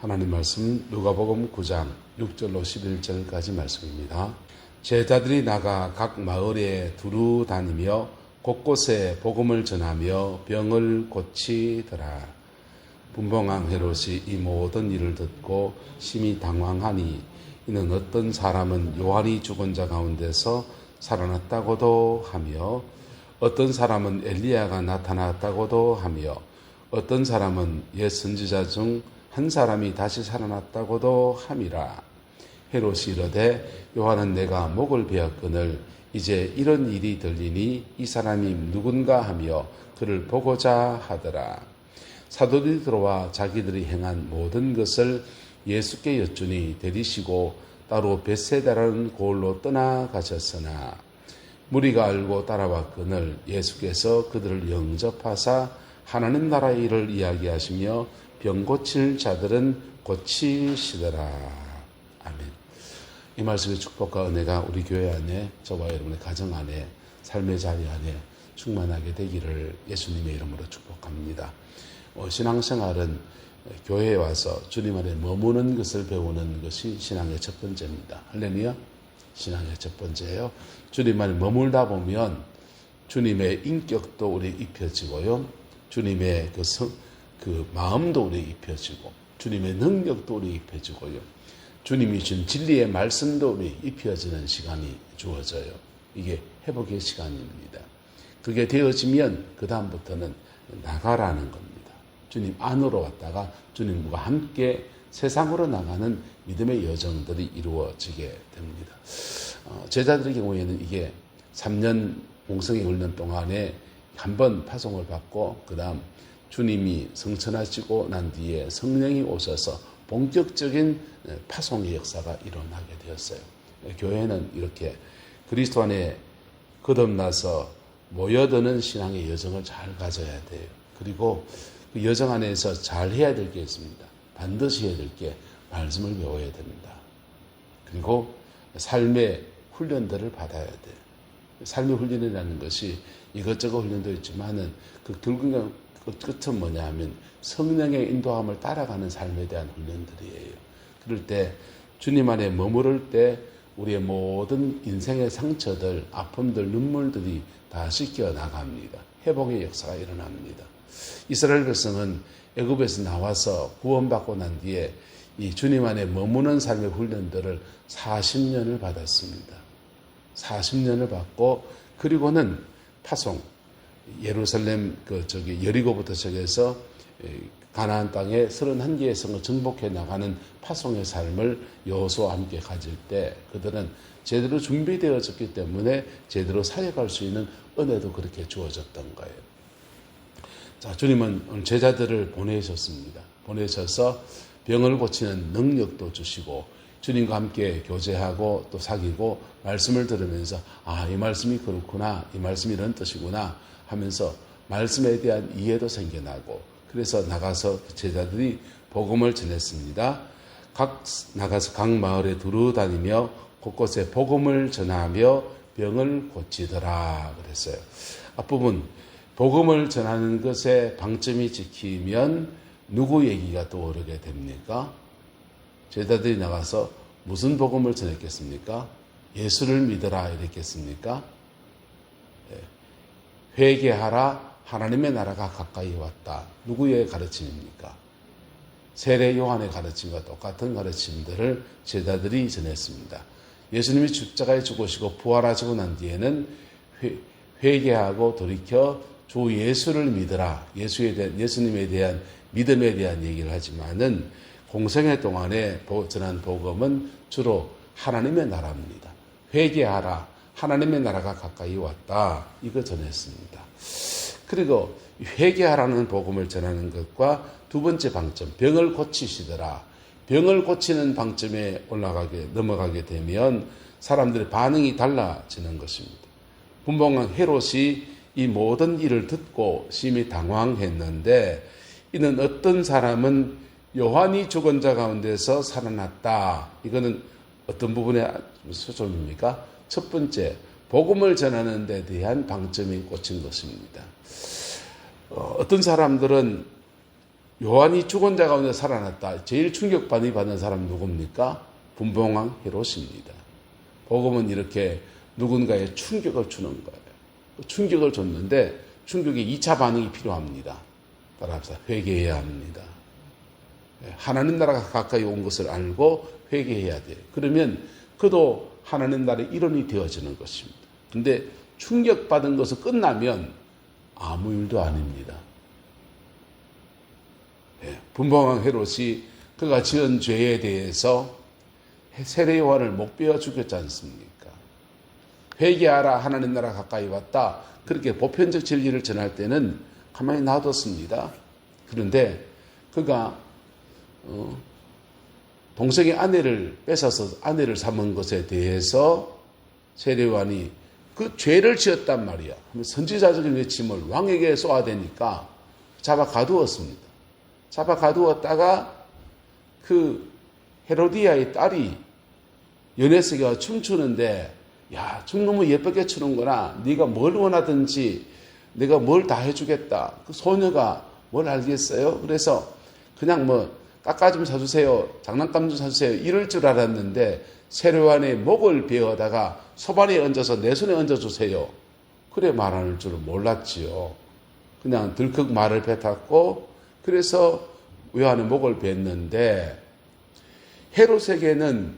하나님 말씀 누가복음 9장 6절로 11절까지 말씀입니다. 제자들이 나가 각 마을에 두루 다니며 곳곳에 복음을 전하며 병을 고치더라. 분봉왕 헤롯이 이 모든 일을 듣고 심히 당황하니 이는 어떤 사람은 요한이 죽은 자 가운데서 살아났다고도 하며 어떤 사람은 엘리야가 나타났다고도 하며 어떤 사람은 옛 선지자 중 한 사람이 다시 살아났다고도 함이라. 헤롯이 이르되 요한은 내가 목을 베었거늘 이제 이런 일이 들리니 이 사람이 누군가 하며 그를 보고자 하더라. 사도들이 들어와 자기들이 행한 모든 것을 예수께 여쭈니 데리시고 따로 벳세다라는 고을로 떠나가셨으나 무리가 알고 따라왔거늘 예수께서 그들을 영접하사 하나님 나라의 일을 이야기하시며 병 고칠 자들은 고치시더라. 아멘. 이 말씀의 축복과 은혜가 우리 교회 안에 저와 여러분의 가정 안에 삶의 자리 안에 충만하게 되기를 예수님의 이름으로 축복합니다. 신앙생활은 교회에 와서 주님 안에 머무는 것을 배우는 것이 신앙의 첫 번째입니다. 할렐루야. 신앙의 첫 번째예요. 주님 안에 머물다 보면 주님의 인격도 우리에 입혀지고요. 주님의 그 마음도 우리에 입혀지고 주님의 능력도 우리에 입혀지고요. 주님이 준 진리의 말씀도 우리에 입혀지는 시간이 주어져요. 이게 회복의 시간입니다. 그게 되어지면 그 다음부터는 나가라는 겁니다. 주님 안으로 왔다가 주님과 함께 세상으로 나가는 믿음의 여정들이 이루어지게 됩니다. 제자들의 경우에는 이게 3년 공성의 훈련 동안에 한 번 파송을 받고 그 다음 주님이 성천하시고 난 뒤에 성령이 오셔서 본격적인 파송의 역사가 일어나게 되었어요. 교회는 이렇게 그리스도 안에 거듭나서 모여드는 신앙의 여정을 잘 가져야 돼요. 그리고 그 여정 안에서 잘 해야 될 게 있습니다. 반드시 해야 될 게 말씀을 배워야 됩니다. 그리고 삶의 훈련들을 받아야 돼요. 삶의 훈련이라는 것이 이것저것 훈련도 있지만은 그 결국은 그 끝은 뭐냐 하면 성령의 인도함을 따라가는 삶에 대한 훈련들이에요. 그럴 때 주님 안에 머무를 때 우리의 모든 인생의 상처들, 아픔들, 눈물들이 다 씻겨 나갑니다. 회복의 역사가 일어납니다. 이스라엘 백성은 애굽에서 나와서 구원받고 난 뒤에 이 주님 안에 머무는 삶의 훈련들을 40년을 받았습니다. 40년을 받고 그리고는 파송, 예루살렘 여리고부터 시작해서 가나안 땅에 31개의 성을 정복해 나가는 파송의 삶을 여호수아와 함께 가질 때 그들은 제대로 준비되어졌기 때문에 제대로 사역할 수 있는 은혜도 그렇게 주어졌던 거예요. 자, 주님은 오늘 제자들을 보내셨습니다. 보내셔서 병을 고치는 능력도 주시고 주님과 함께 교제하고 또 사귀고 말씀을 들으면서 이 말씀이 그렇구나, 이 말씀이 이런 뜻이구나 하면서 말씀에 대한 이해도 생겨나고 그래서 나가서 제자들이 복음을 전했습니다. 나가서 각 마을에 두루 다니며 곳곳에 복음을 전하며 병을 고치더라 그랬어요. 앞부분 복음을 전하는 것에 방점이 지키면 누구 얘기가 떠오르게 됩니까? 제자들이 나가서 무슨 복음을 전했겠습니까? 예수를 믿어라 이랬겠습니까? 회개하라 하나님의 나라가 가까이 왔다. 누구의 가르침입니까? 세례 요한의 가르침과 똑같은 가르침들을 제자들이 전했습니다. 예수님이 십자가에 죽으시고 부활하시고 난 뒤에는 회개하고 돌이켜 주 예수를 믿으라. 예수님에 대한 믿음에 대한 얘기를 하지만은 공생애 동안에 전한 복음은 주로 하나님의 나라입니다. 회개하라. 하나님의 나라가 가까이 왔다. 이거 전했습니다. 그리고 회개하라는 복음을 전하는 것과 두 번째 방점, 병을 고치시더라. 병을 고치는 방점에 넘어가게 되면 사람들의 반응이 달라지는 것입니다. 분봉왕 헤롯이 이 모든 일을 듣고 심히 당황했는데 이는 어떤 사람은 요한이 죽은 자 가운데서 살아났다. 이거는 어떤 부분에 초점입니까? 첫 번째, 복음을 전하는 데 대한 방점이 꽂힌 것입니다. 어떤 사람들은 요한이 죽은 자 가운데 살아났다. 제일 충격받는 받는 사람은 누굽니까? 분봉왕 헤롯입니다. 복음은 이렇게 누군가에 충격을 주는 거예요. 충격을 줬는데 충격에 2차 반응이 필요합니다. 따라합시다. 회개해야 합니다. 하나님 나라가 가까이 온 것을 알고 회개해야 돼요. 그러면 그도 하나님 나라의 일원이 되어지는 것입니다. 근데 충격받은 것을 끝나면 아무 일도 아닙니다. 분봉왕 헤롯이 그가 지은 죄에 대해서 세례 요한을 못 베어 죽였지 않습니까? 회개하라, 하나님 나라 가까이 왔다. 그렇게 보편적 진리를 전할 때는 가만히 놔뒀습니다. 그런데 그가 동생의 아내를 뺏어서 아내를 삼은 것에 대해서 세례 요한이 그 죄를 지었단 말이야. 선지자적인 외침을 왕에게 쏘아대니까 잡아 가두었습니다. 잡아 가두었다가 그 헤로디아의 딸이 연회세가 춤추는데 야, 춤 너무 예쁘게 추는구나. 네가 뭘 원하든지 내가 뭘 다 해주겠다. 그 소녀가 뭘 알겠어요? 그래서 그냥 뭐 깎아 좀 사주세요. 장난감 좀 사주세요. 이럴 줄 알았는데 세례요한의 목을 베어다가 소반에 얹어서 내 손에 얹어주세요. 그래 말하는 줄은 몰랐지요. 그냥 들컥 말을 뱉었고 그래서 요한의 목을 뱉는데 헤롯에게는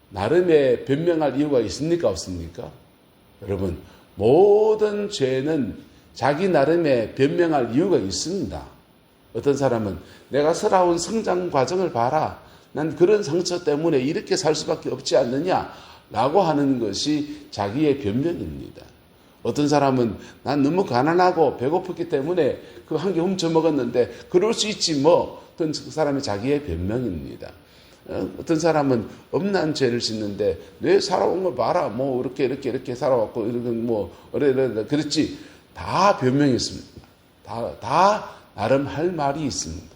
나름의 변명할 이유가 있습니까? 없습니까? 여러분, 모든 죄는 자기 나름의 변명할 이유가 있습니다. 어떤 사람은 내가 살아온 성장 과정을 봐라. 난 그런 상처 때문에 이렇게 살 수밖에 없지 않느냐 라고 하는 것이 자기의 변명입니다. 어떤 사람은 난 너무 가난하고 배고프기 때문에 그 한 개 훔쳐 먹었는데 그럴 수 있지 뭐. 어떤 사람이 자기의 변명입니다. 어떤 사람은 엄난 죄를 짓는데 내 살아온 걸 봐라. 뭐 이렇게 살아왔고 이런 뭐 어레 그렇지. 다 변명이 있습니다. 다 나름 할 말이 있습니다.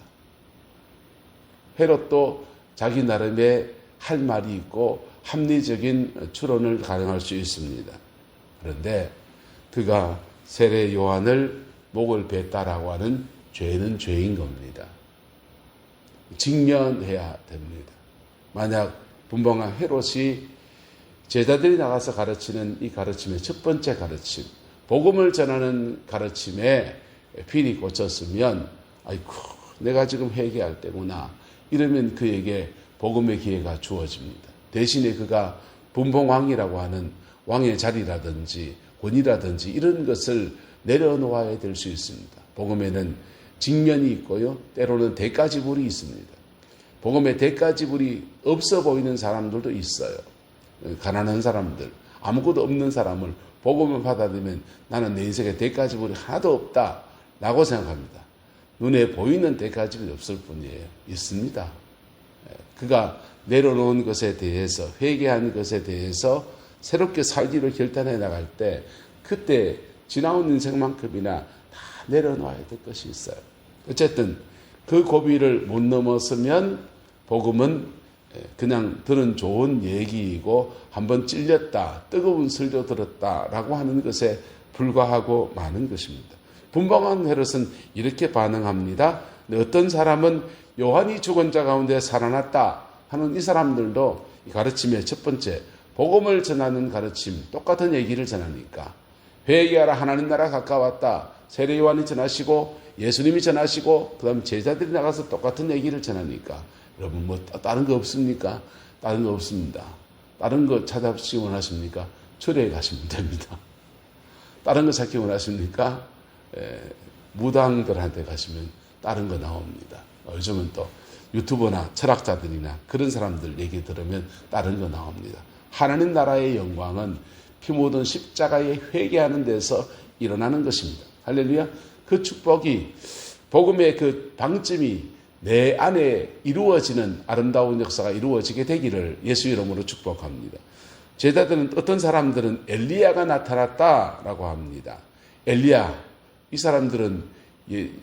헤롯도 자기 나름의 할 말이 있고 합리적인 추론을 가능할 수 있습니다. 그런데 그가 세례 요한을 목을 뱉다라고 하는 죄는 죄인 겁니다. 직면해야 됩니다. 만약 분봉왕 헤롯이 제자들이 나가서 가르치는 이 가르침의 첫 번째 가르침, 복음을 전하는 가르침에 필이 꽂혔으면 아이고 내가 지금 회개할 때구나 이러면 그에게 복음의 기회가 주어집니다. 대신에 그가 분봉왕이라고 하는 왕의 자리라든지 권위라든지 이런 것을 내려놓아야 될 수 있습니다. 복음에는 직면이 있고요. 때로는 대가지불이 있습니다. 복음의 대가지불이 없어 보이는 사람들도 있어요. 가난한 사람들, 아무것도 없는 사람을 복음을 받아들이면 나는 내 인생에 대가지불이 하나도 없다라고 생각합니다. 눈에 보이는 대가지불이 없을 뿐이에요. 있습니다. 그가 내려놓은 것에 대해서 회개한 것에 대해서 새롭게 살기로 결단해 나갈 때 그때 지나온 인생만큼이나 다 내려놓아야 될 것이 있어요. 어쨌든 그 고비를 못 넘었으면 복음은 그냥 들은 좋은 얘기이고 한번 찔렸다, 뜨거운 설교 들었다라고 하는 것에 불과하고 마는 것입니다. 분봉왕 헤롯은 이렇게 반응합니다. 어떤 사람은 요한이 죽은 자 가운데 살아났다 하는 이 사람들도 이 가르침의 첫 번째 복음을 전하는 가르침 똑같은 얘기를 전하니까 회개하라 하나님 나라 가까웠다. 세례 요한이 전하시고 예수님이 전하시고 그 다음 제자들이 나가서 똑같은 얘기를 전하니까 여러분 뭐 다른 거 없습니까? 다른 거 없습니다. 다른 거 찾아보시기 원하십니까? 철회에 가시면 됩니다. 다른 거 찾기 원하십니까? 무당들한테 가시면 다른 거 나옵니다. 요즘은 또 유튜버나 철학자들이나 그런 사람들 얘기 들으면 다른 거 나옵니다. 하나님 나라의 영광은 피 묻은 십자가에 회개하는 데서 일어나는 것입니다. 할렐루야. 그 축복이 복음의 그 방점이 내 안에 이루어지는 아름다운 역사가 이루어지게 되기를 예수 이름으로 축복합니다. 제자들은 어떤 사람들은 엘리야가 나타났다라고 합니다. 엘리야 이 사람들은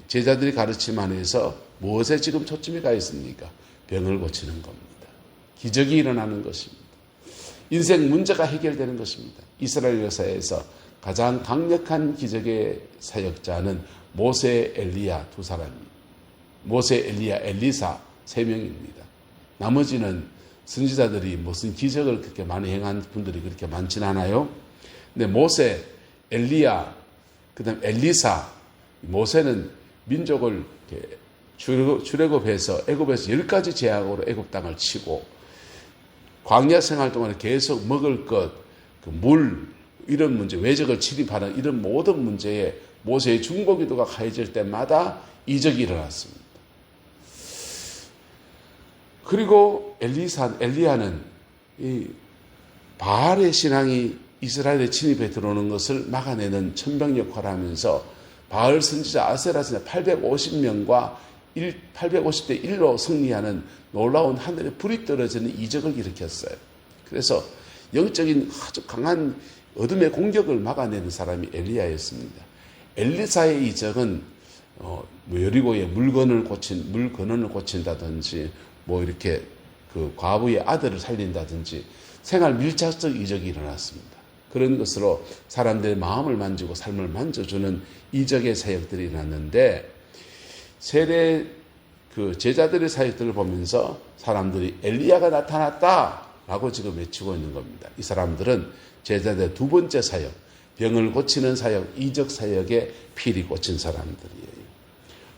제자들이 가르침 안에서 무엇에 지금 초점이 가 있습니까? 병을 고치는 겁니다. 기적이 일어나는 것입니다. 인생 문제가 해결되는 것입니다. 이스라엘 역사에서 가장 강력한 기적의 사역자는 모세, 엘리야 두 사람입니다. 모세, 엘리야, 엘리사 3명입니다. 나머지는 선지자들이 무슨 기적을 그렇게 많이 행한 분들이 그렇게 많지는 않아요. 근데 모세, 엘리야, 그다음 엘리사, 모세는 민족을 이렇게 출애굽해서 애굽에서 10가지 제약으로 애굽 땅을 치고 광야 생활 동안에 계속 먹을 것, 그 물, 이런 문제, 외적을 침입하는 이런 모든 문제에 모세의 중보기도가 가해질 때마다 이적이 일어났습니다. 그리고 엘리야는 이 바알의 신앙이 이스라엘에 침입해 들어오는 것을 막아내는 천병 역할을 하면서 바알 선지자 아세라 선지자 850명과 850대 1로 승리하는 놀라운 하늘의 불이 떨어지는 이적을 일으켰어요. 그래서 영적인 아주 강한 어둠의 공격을 막아내는 사람이 엘리야였습니다. 엘리사의 이적은 여리고의 물건을 고친다든지 이렇게 그 과부의 아들을 살린다든지 생활 밀착적 이적이 일어났습니다. 그런 것으로 사람들의 마음을 만지고 삶을 만져주는 이적의 사역들이 일어났는데 세례 그 제자들의 사역들을 보면서 사람들이 엘리야가 나타났다라고 지금 외치고 있는 겁니다. 이 사람들은 제자들의 두 번째 사역, 병을 고치는 사역, 이적 사역에 필히 꽂힌 사람들이에요.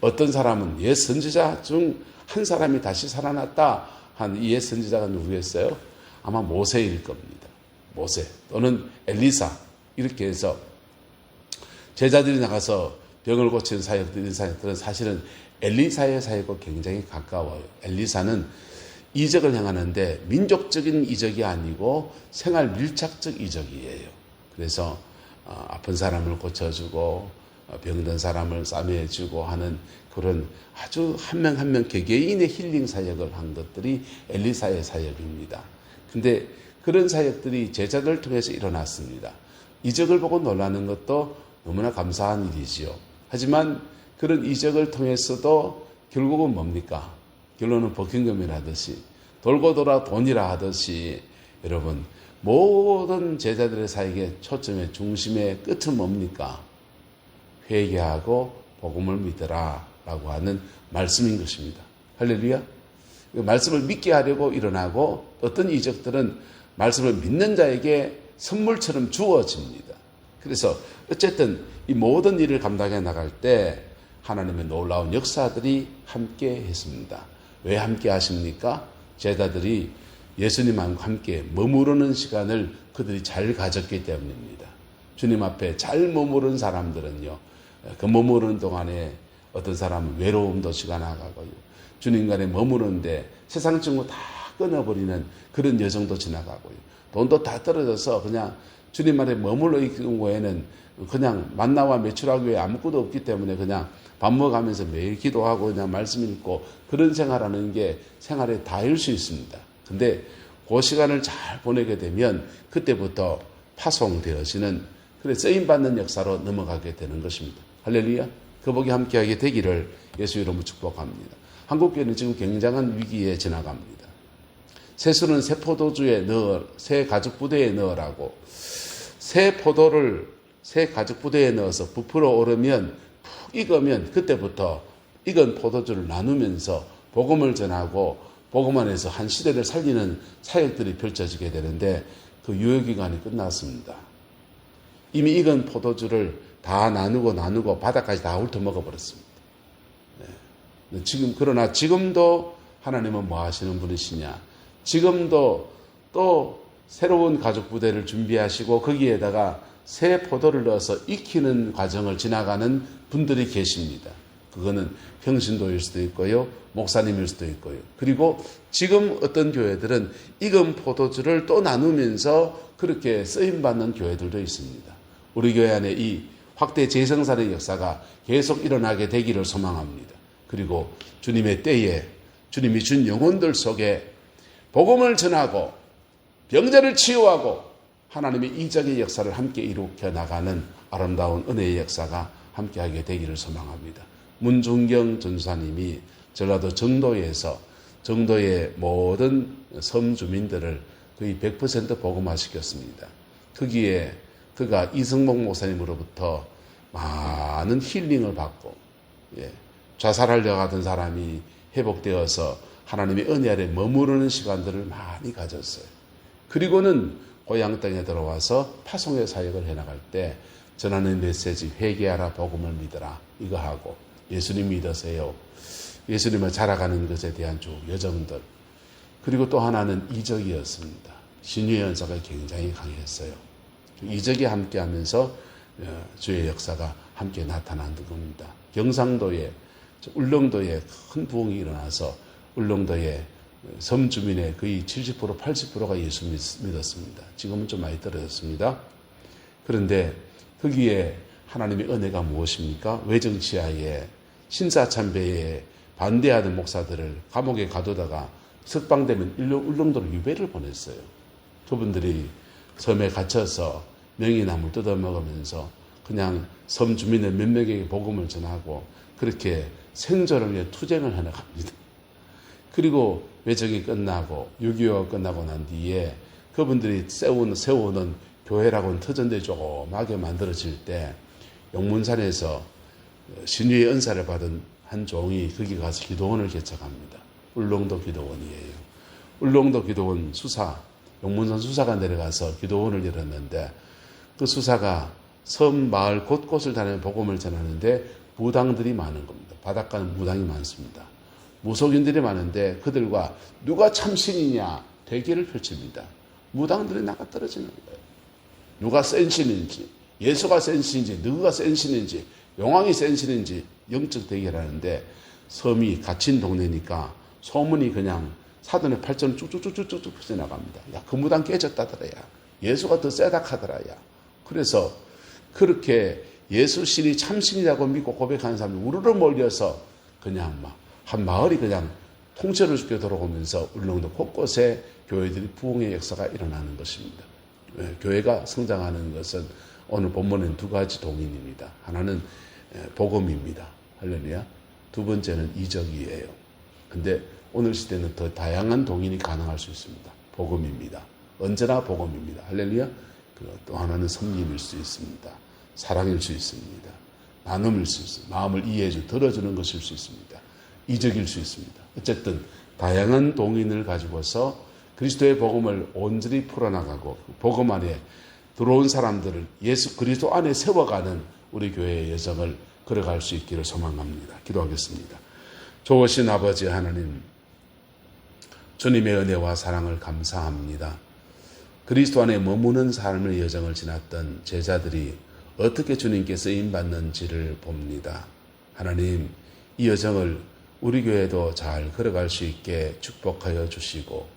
어떤 사람은 옛 선지자 중 한 사람이 다시 살아났다 한 이 옛 선지자가 누구였어요? 아마 모세일 겁니다. 모세 또는 엘리사 이렇게 해서 제자들이 나가서 병을 고치는 사역들은 사실은 엘리사의 사역과 굉장히 가까워요. 엘리사는 이적을 행하는데 민족적인 이적이 아니고 생활 밀착적 이적이에요. 그래서 아픈 사람을 고쳐주고 병든 사람을 싸매주고 하는 그런 아주 한 명 한 명 개개인의 힐링 사역을 한 것들이 엘리사의 사역입니다. 근데 그런 사역들이 제자들을 통해서 일어났습니다. 이적을 보고 놀라는 것도 너무나 감사한 일이지요. 하지만 그런 이적을 통해서도 결국은 뭡니까? 결론은 버킹엄이라 하듯이 돌고 돌아 돈이라 하듯이 여러분 모든 제자들의 사역의 초점의 중심의 끝은 뭡니까? 회개하고 복음을 믿으라 라고 하는 말씀인 것입니다. 할렐루야. 말씀을 믿게 하려고 일어나고 어떤 이적들은 말씀을 믿는 자에게 선물처럼 주어집니다. 그래서 어쨌든 이 모든 일을 감당해 나갈 때 하나님의 놀라운 역사들이 함께 했습니다. 왜 함께 하십니까? 제자들이 예수님과 함께 머무르는 시간을 그들이 잘 가졌기 때문입니다. 주님 앞에 잘 머무른 사람들은요, 그 머무르는 동안에 어떤 사람은 외로움도 지나가고요, 주님 간에 머무르는데 세상 친구 다 끊어버리는 그런 여정도 지나가고요, 돈도 다 떨어져서 그냥 주님 안에 머물러 있는 경우에는 그냥 만나와 매출하기 위해 아무것도 없기 때문에 그냥 밥 먹으면서 매일 기도하고 그냥 말씀 읽고 그런 생활하는 게 생활에 다일 수 있습니다. 근데 그 시간을 잘 보내게 되면 그때부터 파송되어지는 그래 쓰임받는 역사로 넘어가게 되는 것입니다. 할렐루야. 그 복이 함께하게 되기를 예수 이름으로 축복합니다. 한국교회는 지금 굉장한 위기에 지나갑니다. 세수는 새 포도주에 새 가죽 부대에 넣으라고 새 포도를 새 가죽 부대에 넣어서 부풀어 오르면 푹 익으면 그때부터 익은 포도주를 나누면서 복음을 전하고 복음 안에서 한 시대를 살리는 사역들이 펼쳐지게 되는데 그 유효기간이 끝났습니다. 이미 익은 포도주를 다 나누고 바닥까지 다 훑어먹어 버렸습니다. 네. 그러나 지금도 하나님은 뭐 하시는 분이시냐? 지금도 또 새로운 가죽 부대를 준비하시고 거기에다가 새 포도를 넣어서 익히는 과정을 지나가는 분들이 계십니다. 그거는 평신도일 수도 있고요, 목사님일 수도 있고요. 그리고 지금 어떤 교회들은 익은 포도주를 또 나누면서 그렇게 쓰임받는 교회들도 있습니다. 우리 교회 안에 이 확대 재생산의 역사가 계속 일어나게 되기를 소망합니다. 그리고 주님의 때에 주님이 준 영혼들 속에 복음을 전하고 병자를 치유하고 하나님의 이적의 역사를 함께 일으켜 나가는 아름다운 은혜의 역사가 함께하게 되기를 소망합니다. 문종경 전사님이 전라도 정도에서 정도의 모든 섬 주민들을 거의 100% 복음화시켰습니다. 거기에 그가 이성목 목사님으로부터 많은 힐링을 받고 자살하려 하던 사람이 회복되어서 하나님의 은혜 아래 머무르는 시간들을 많이 가졌어요. 그리고는 고향 땅에 들어와서 파송의 사역을 해나갈 때 전하는 메시지, 회개하라, 복음을 믿어라, 이거 하고 예수님 믿으세요. 예수님을 자라가는 것에 대한 쭉 여정들. 그리고 또 하나는 이적이었습니다. 신유의 은사가 굉장히 강했어요. 이적이 함께하면서 주의 역사가 함께 나타난 겁니다. 경상도에, 울릉도에 큰 부흥이 일어나서 울릉도의 섬 주민의 거의 70%, 80%가 예수 믿었습니다. 지금은 좀 많이 떨어졌습니다. 그런데 거기에 하나님의 은혜가 무엇입니까? 외정치하에 신사참배에 반대하는 목사들을 감옥에 가두다가 석방되면 울릉도로 유배를 보냈어요. 그분들이 섬에 갇혀서 명이나물 뜯어먹으면서 그냥 섬 주민의 몇 명에게 복음을 전하고 그렇게 생존을 위해 투쟁을 해나갑니다. 그리고 외정이 끝나고 6.25가 끝나고 난 뒤에 그분들이 세우는 교회라고는 터전대 조그맣게 만들어질 때 용문산에서 신유의 은사를 받은 한 종이 거기 가서 기도원을 개척합니다. 울릉도 기도원이에요. 울릉도 기도원 수사, 용문산 수사가 내려가서 기도원을 열었는데 그 수사가 섬 마을 곳곳을 다니며 복음을 전하는데 무당들이 많은 겁니다. 바닷가는 무당이 많습니다. 무속인들이 많은데 그들과 누가 참신이냐 대결을 펼칩니다. 무당들이 나가 떨어지는 거예요. 누가 센 신인지, 예수가 센 신인지, 누가 센 신인지, 용왕이 센 신인지 영적 대결하는데 섬이 갇힌 동네니까 소문이 그냥 사돈의 팔전을 쭉쭉쭉쭉쭉 퍼져나갑니다. 야, 그 무당 깨졌다더라. 야. 예수가 더 세다 하더라. 야. 그래서 그렇게 예수 신이 참신이라고 믿고 고백하는 사람이 우르르 몰려서 그냥 막 한 마을이 그냥 통째로 죽게 돌아오면서 울릉도 곳곳에 교회들이 부흥의 역사가 일어나는 것입니다. 교회가 성장하는 것은 오늘 본문엔 두 가지 동인입니다. 하나는 복음입니다. 할렐루야. 두 번째는 이적이에요. 근데 오늘 시대는 더 다양한 동인이 가능할 수 있습니다. 복음입니다. 언제나 복음입니다. 할렐루야. 또 하나는 섬김일 수 있습니다. 사랑일 수 있습니다. 나눔일 수 있습니다. 마음을 이해해주고 들어주는 것일 수 있습니다. 이적일 수 있습니다. 어쨌든 다양한 동인을 가지고서 그리스도의 복음을 온전히 풀어나가고 복음 안에 들어온 사람들을 예수 그리스도 안에 세워가는 우리 교회의 여정을 걸어갈 수 있기를 소망합니다. 기도하겠습니다. 좋으신 아버지 하나님, 주님의 은혜와 사랑을 감사합니다. 그리스도 안에 머무는 삶의 여정을 지났던 제자들이 어떻게 주님께 쓰임받는지를 봅니다. 하나님, 이 여정을 우리 교회도 잘 걸어갈 수 있게 축복하여 주시고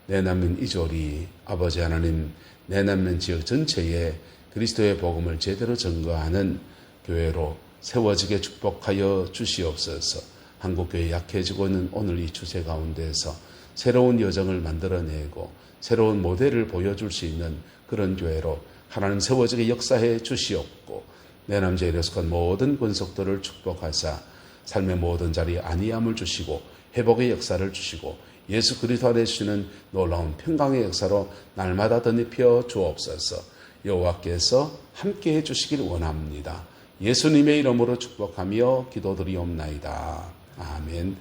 내남면 이조리 아버지 하나님 내남면 지역 전체에 그리스도의 복음을 제대로 전거하는 교회로 세워지게 축복하여 주시옵소서. 한국교회 약해지고 있는 오늘 이 추세 가운데에서 새로운 여정을 만들어내고 새로운 모델을 보여줄 수 있는 그런 교회로 하나님 세워지게 역사해 주시옵고 내남지에 속한 모든 권속들을 축복하사 삶의 모든 자리에 안위함을 주시고 회복의 역사를 주시고 예수 그리스도 안에 주시는 놀라운 평강의 역사로 날마다 덧입혀 주옵소서. 여호와께서 함께해 주시길 원합니다. 예수님의 이름으로 축복하며 기도드리옵나이다. 아멘.